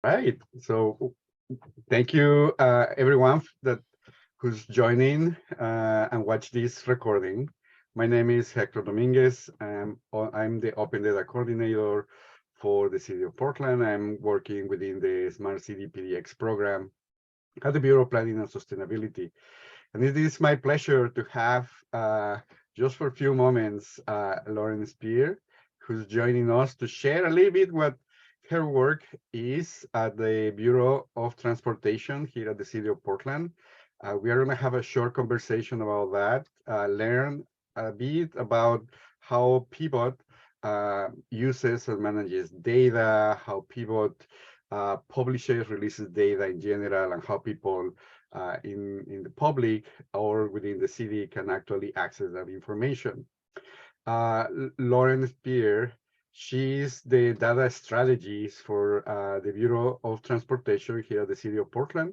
Right. So thank you, everyone who's joining and watch this recording. My name is Hector Dominguez. I'm the Open Data Coordinator for the City of Portland. I'm working within the Smart City PDX program at the Bureau of Planning and Sustainability. And it is my pleasure to have, just for a few moments, Lauren Spear, who's joining us to share a little bit what her work is at the Bureau of Transportation here at the City of Portland. We are going to have a short conversation about that, learn a bit about how Pivot uses and manages data, how Pivot publishes, releases data in general, and how people in the public or within the city can actually access that information. Lauren Spear, she's the data strategist for the Bureau of Transportation here at the City of Portland.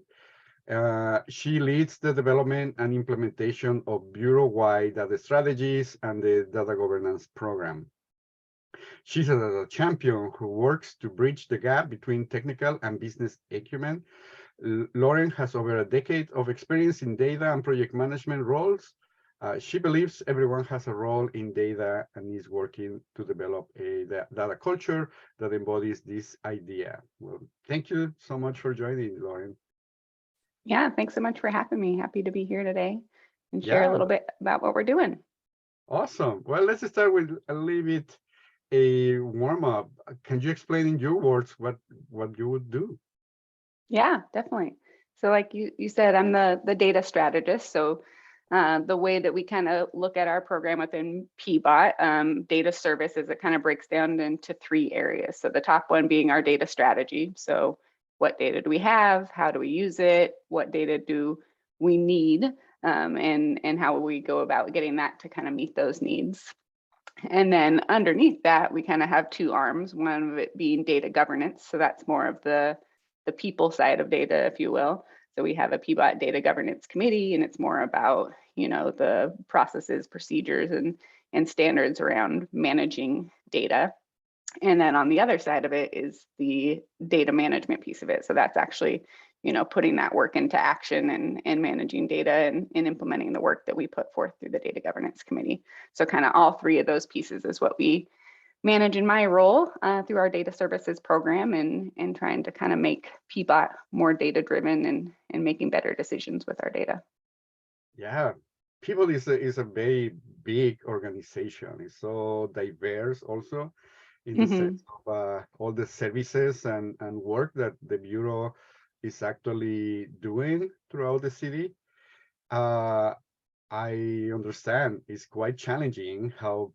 She leads the development and implementation of Bureau-wide data strategies and the data governance program. She's a data champion who works to bridge the gap between technical and business acumen. Lauren has over a decade of experience in data and project management roles. She believes everyone has a role in data and is working to develop a data culture that embodies this idea. Well, thank you so much for joining, Lauren. Yeah, thanks so much for having me. Happy to be here today and share a little bit about what we're doing. Awesome. Well, let's start with a little bit a warm-up. Can you explain in your words what you would do? Yeah, definitely. So like you said, I'm the data strategist. So the way that we kind of look at our program within PBOT, data services, it kind of breaks down into three areas. So the top one being our data strategy. So what data do we have? How do we use it? What data do we need? And how will we go about getting that to kind of meet those needs? And then underneath that, we kind of have two arms, one of it being data governance. So that's more of the people side of data, if you will. So we have a PBOT data governance committee, and it's more about, the processes, procedures, and standards around managing data. And then on the other side of it is the data management piece of it. So that's actually, putting that work into action and managing data and implementing the work that we put forth through the data governance committee. So kind of all three of those pieces is what we manage in my role through our data services program and trying to kind of make PBOT more data driven and making better decisions with our data. Yeah, People is a very big organization. It's so diverse also in the sense of all the services and work that the Bureau is actually doing throughout the city. Uh, I understand it's quite challenging how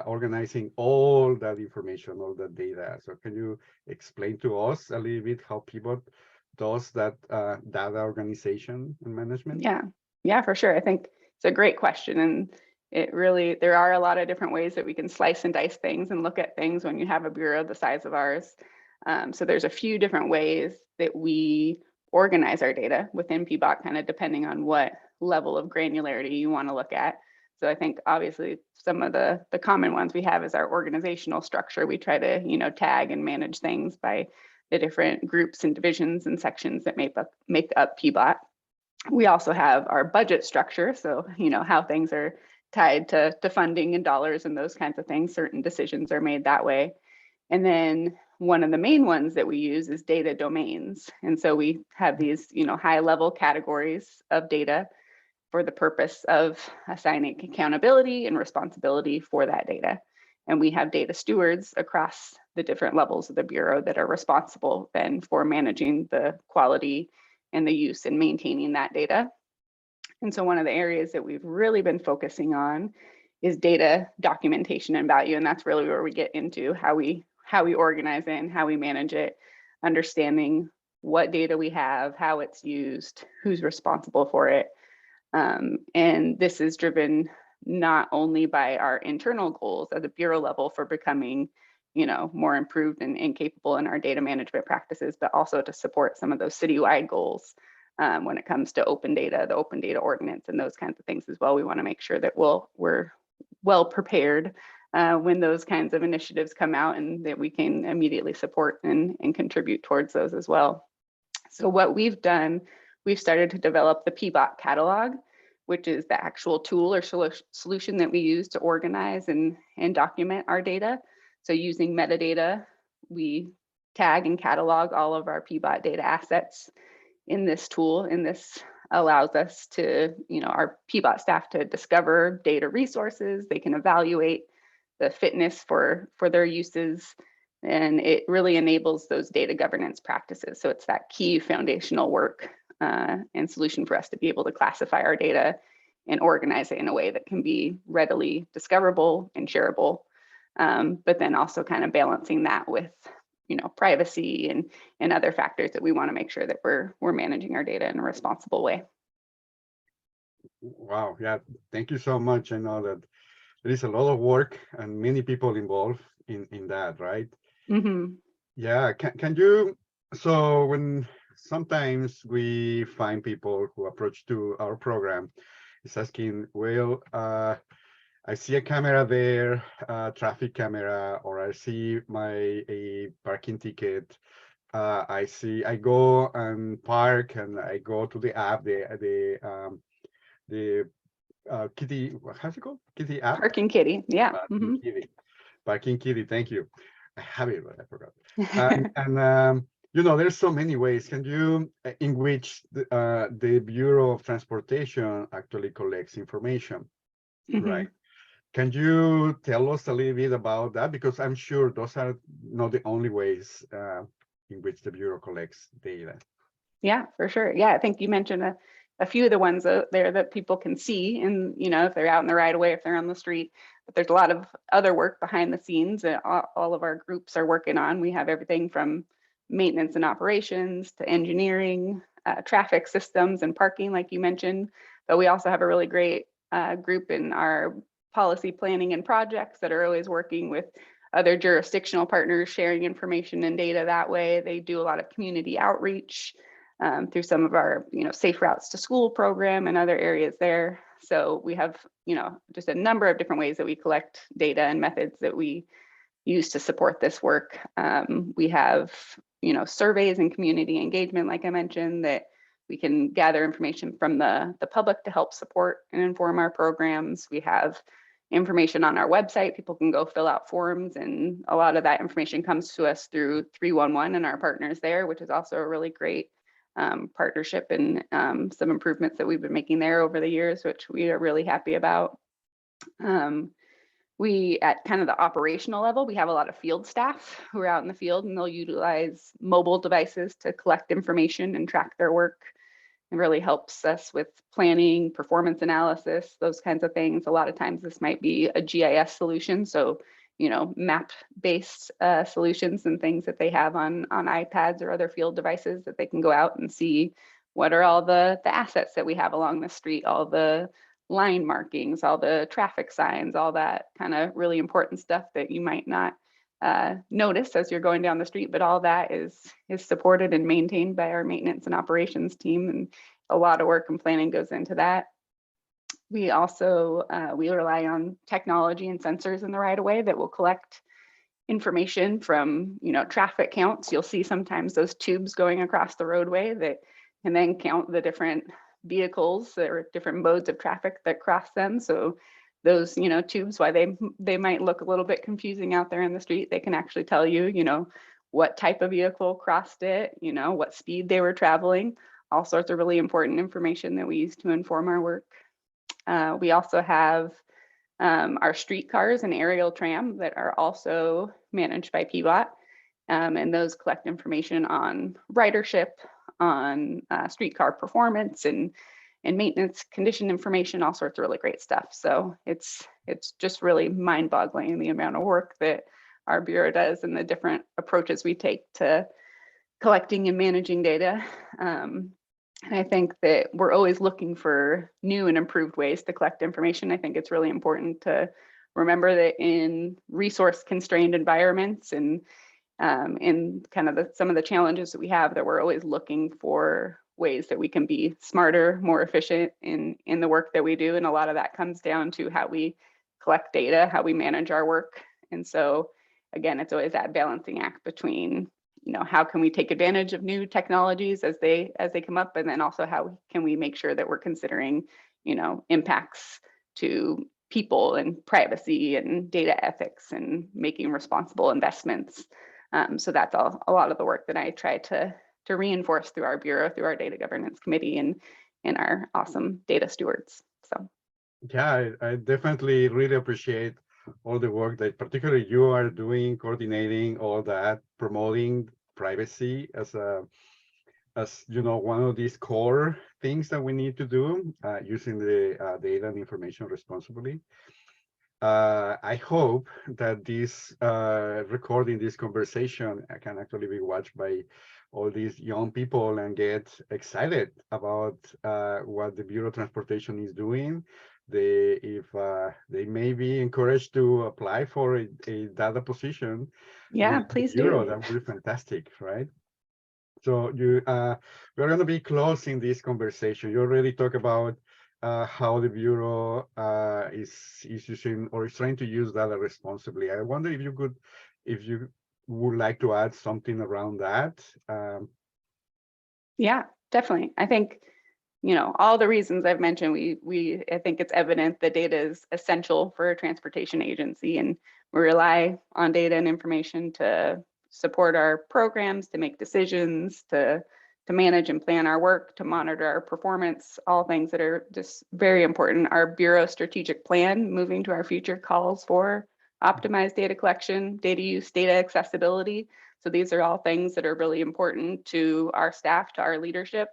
organizing all that information, all that data. So can you explain to us a little bit how Pivot does that data organization and management? Yeah, for sure. I think it's a great question. And there are a lot of different ways that we can slice and dice things and look at things when you have a bureau the size of ours. So there's a few different ways that we organize our data within PBOT, kind of depending on what level of granularity you want to look at. So I think obviously some of the common ones we have is our organizational structure. We try to, tag and manage things by the different groups and divisions and sections that make up PBOT. We also have our budget structure. So, how things are tied to funding and dollars and those kinds of things. Certain decisions are made that way. And then one of the main ones that we use is data domains. And so we have these, high level categories of data for the purpose of assigning accountability and responsibility for that data. And we have data stewards across the different levels of the Bureau that are responsible then for managing the quality and the use and maintaining that data. And so one of the areas that we've really been focusing on is data documentation and value. And that's really where we get into how we organize it and how we manage it, understanding what data we have, how it's used, who's responsible for it. And this is driven not only by our internal goals at the Bureau level for becoming, more improved and capable in our data management practices, but also to support some of those citywide goals when it comes to open data, the open data ordinance, and those kinds of things as well. We want to make sure that we're well prepared when those kinds of initiatives come out, and that we can immediately support and contribute towards those as well. So what we've done, we've started to develop the PBOT catalog, which is the actual tool or solution that we use to organize and document our data. So using metadata, we tag and catalog all of our PBOT data assets in this tool, and this allows us to, our PBOT staff to discover data resources. They can evaluate the fitness for their uses, and it really enables those data governance practices. So it's that key foundational work and solution for us to be able to classify our data and organize it in a way that can be readily discoverable and shareable, but then also kind of balancing that with privacy and other factors that we want to make sure that we're managing our data in a responsible way. Wow, yeah, thank you so much. I know that there is a lot of work and many people involved in that, right? Mm-hmm. Yeah, can you, so when sometimes we find people who approach to our program is asking, well, I see a camera there, traffic camera, or I see a parking ticket. I go and park, and I go to the app, the Kitty, how's it called? Kitty app? Parking Kitty, yeah. Parking Kitty. Parking Kitty, thank you. I have it, but I forgot. Mm-hmm. And there's so many ways in which the Bureau of Transportation actually collects information, right? Can you tell us a little bit about that? Because I'm sure those are not the only ways in which the Bureau collects data. Yeah, for sure. Yeah, I think you mentioned a few of the ones out there that people can see, and if they're out in the right of way, if they're on the street. But there's a lot of other work behind the scenes that all of our groups are working on. We have everything from maintenance and operations to engineering, traffic systems and parking, like you mentioned. But we also have a really great group in our policy planning and projects that are always working with other jurisdictional partners, sharing information and data that way. They do a lot of community outreach through some of our, Safe Routes to School program and other areas there. So we have, just a number of different ways that we collect data and methods that we use to support this work. We have, surveys and community engagement, like I mentioned, that we can gather information from the public to help support and inform our programs. We have information on our website. People can go fill out forms, and a lot of that information comes to us through 311 and our partners there, which is also a really great partnership and some improvements that we've been making there over the years, which we are really happy about. We, at kind of the operational level, we have a lot of field staff who are out in the field, and they'll utilize mobile devices to collect information and track their work. It really helps us with planning, performance analysis, those kinds of things. A lot of times this might be a GIS solution, so map-based solutions and things that they have on iPads or other field devices that they can go out and see what are all the assets that we have along the street, all the line markings, all the traffic signs, all that kind of really important stuff that you might not notice as you're going down the street, but all that is supported and maintained by our maintenance and operations team, and a lot of work and planning goes into that. We also we rely on technology and sensors in the right of way that will collect information from traffic counts. You'll see sometimes those tubes going across the roadway that can then count the different vehicles or different modes of traffic that cross them. So those tubes, why they might look a little bit confusing out there in the street, they can actually tell you what type of vehicle crossed it, what speed they were traveling, all sorts of really important information that we use to inform our work. We also have our streetcars and aerial tram that are also managed by PBOT, and those collect information on ridership, on streetcar performance and maintenance condition information, all sorts of really great stuff. So it's just really mind-boggling the amount of work that our bureau does and the different approaches we take to collecting and managing data. And I think that we're always looking for new and improved ways to collect information. I think it's really important to remember that in resource constrained environments and in kind of some of the challenges that we have, that we're always looking for ways that we can be smarter, more efficient in the work that we do. And a lot of that comes down to how we collect data, how we manage our work. And so again, it's always that balancing act between, how can we take advantage of new technologies as they come up, and then also how can we make sure that we're considering, impacts to people and privacy and data ethics and making responsible investments. So that's a lot of the work that I try to reinforce through our bureau, through our data governance committee, and our awesome data stewards. So yeah, I definitely really appreciate all the work that particularly you are doing, coordinating all that, promoting privacy as one of these core things that we need to do, using the data and information responsibly. I hope that this recording, this conversation, can actually be watched by all these young people and get excited about what the Bureau of Transportation is doing. If they may be encouraged to apply for a data position yeah, with the please Bureau, do. that would be fantastic, right? So we're going to be closing this conversation. You already talked about how the Bureau is using or is trying to use data responsibly. I wonder if you would like to add something around that. Yeah, definitely. I think, all the reasons I've mentioned, I think it's evident that data is essential for a transportation agency, and we rely on data and information to support our programs, to make decisions, to manage and plan our work, to monitor our performance, all things that are just very important. Our Bureau strategic plan moving to our future calls for optimized data collection, data use, data accessibility. So these are all things that are really important to our staff, to our leadership.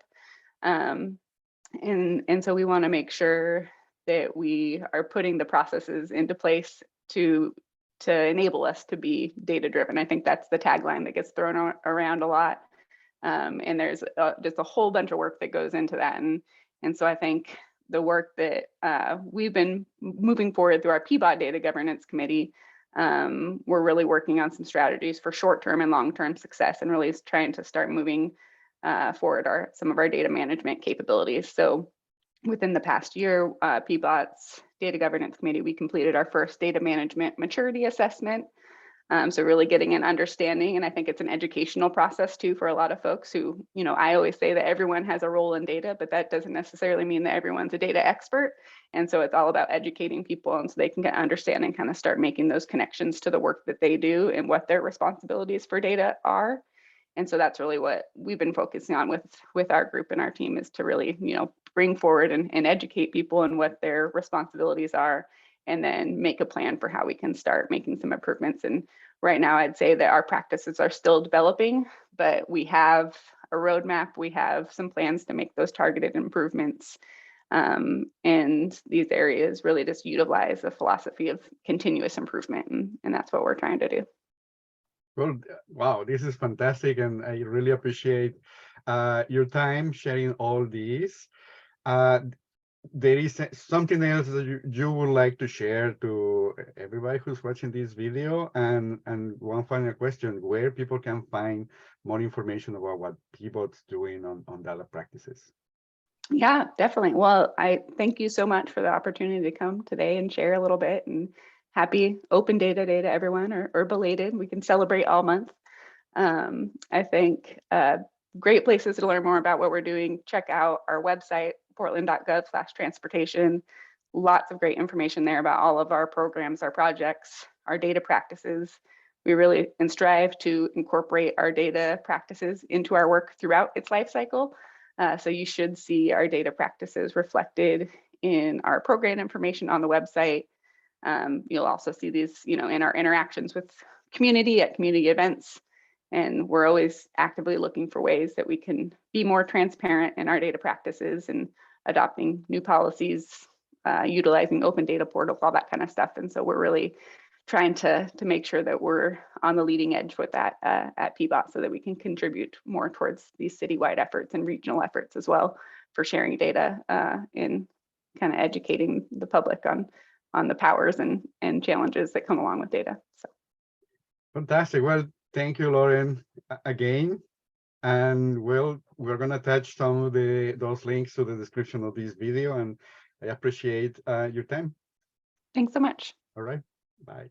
And so we want to make sure that we are putting the processes into place to enable us to be data driven. I think that's the tagline that gets thrown around a lot. And there's just a whole bunch of work that goes into that. And so I think the work that we've been moving forward through our PBOT Data Governance Committee, we're really working on some strategies for short-term and long-term success, and really trying to start moving forward some of our data management capabilities. So within the past year, PBOT's Data Governance Committee, we completed our first data management maturity assessment. So really getting an understanding, and I think it's an educational process too for a lot of folks who, I always say that everyone has a role in data, but that doesn't necessarily mean that everyone's a data expert. And so it's all about educating people, and so they can get understand and kind of start making those connections to the work that they do and what their responsibilities for data are. And so that's really what we've been focusing on with our group and our team, is to really, bring forward and educate people on what their responsibilities are, and then make a plan for how we can start making some improvements. And right now, I'd say that our practices are still developing, but we have a roadmap. We have some plans to make those targeted improvements. And these areas really just utilize the philosophy of continuous improvement. And that's what we're trying to do. Well, wow, this is fantastic, and I really appreciate your time sharing all these. There is something else that you would like to share to everybody who's watching this video, and one final question: where people can find more information about what PBOT's doing on data practices? Yeah, definitely. Well, I thank you so much for the opportunity to come today and share a little bit. And happy Open Data Day to everyone, or belated. We can celebrate all month. I think great places to learn more about what we're doing. Check out our website, portland.gov/transportation. Lots of great information there about all of our programs, our projects, our data practices. We really strive to incorporate our data practices into our work throughout its life cycle. So you should see our data practices reflected in our program information on the website. You'll also see these, in our interactions with community at community events. And we're always actively looking for ways that we can be more transparent in our data practices, and adopting new policies, utilizing open data portals, all that kind of stuff. And so we're really trying to make sure that we're on the leading edge with that at PBOT, so that we can contribute more towards these citywide efforts and regional efforts as well for sharing data, and kind of educating the public on the powers and challenges that come along with data. So Fantastic. Well, thank you, Lauren, again. And we're going to attach some of those links to the description of this video, and I appreciate your time. thanks so much. All right. Bye.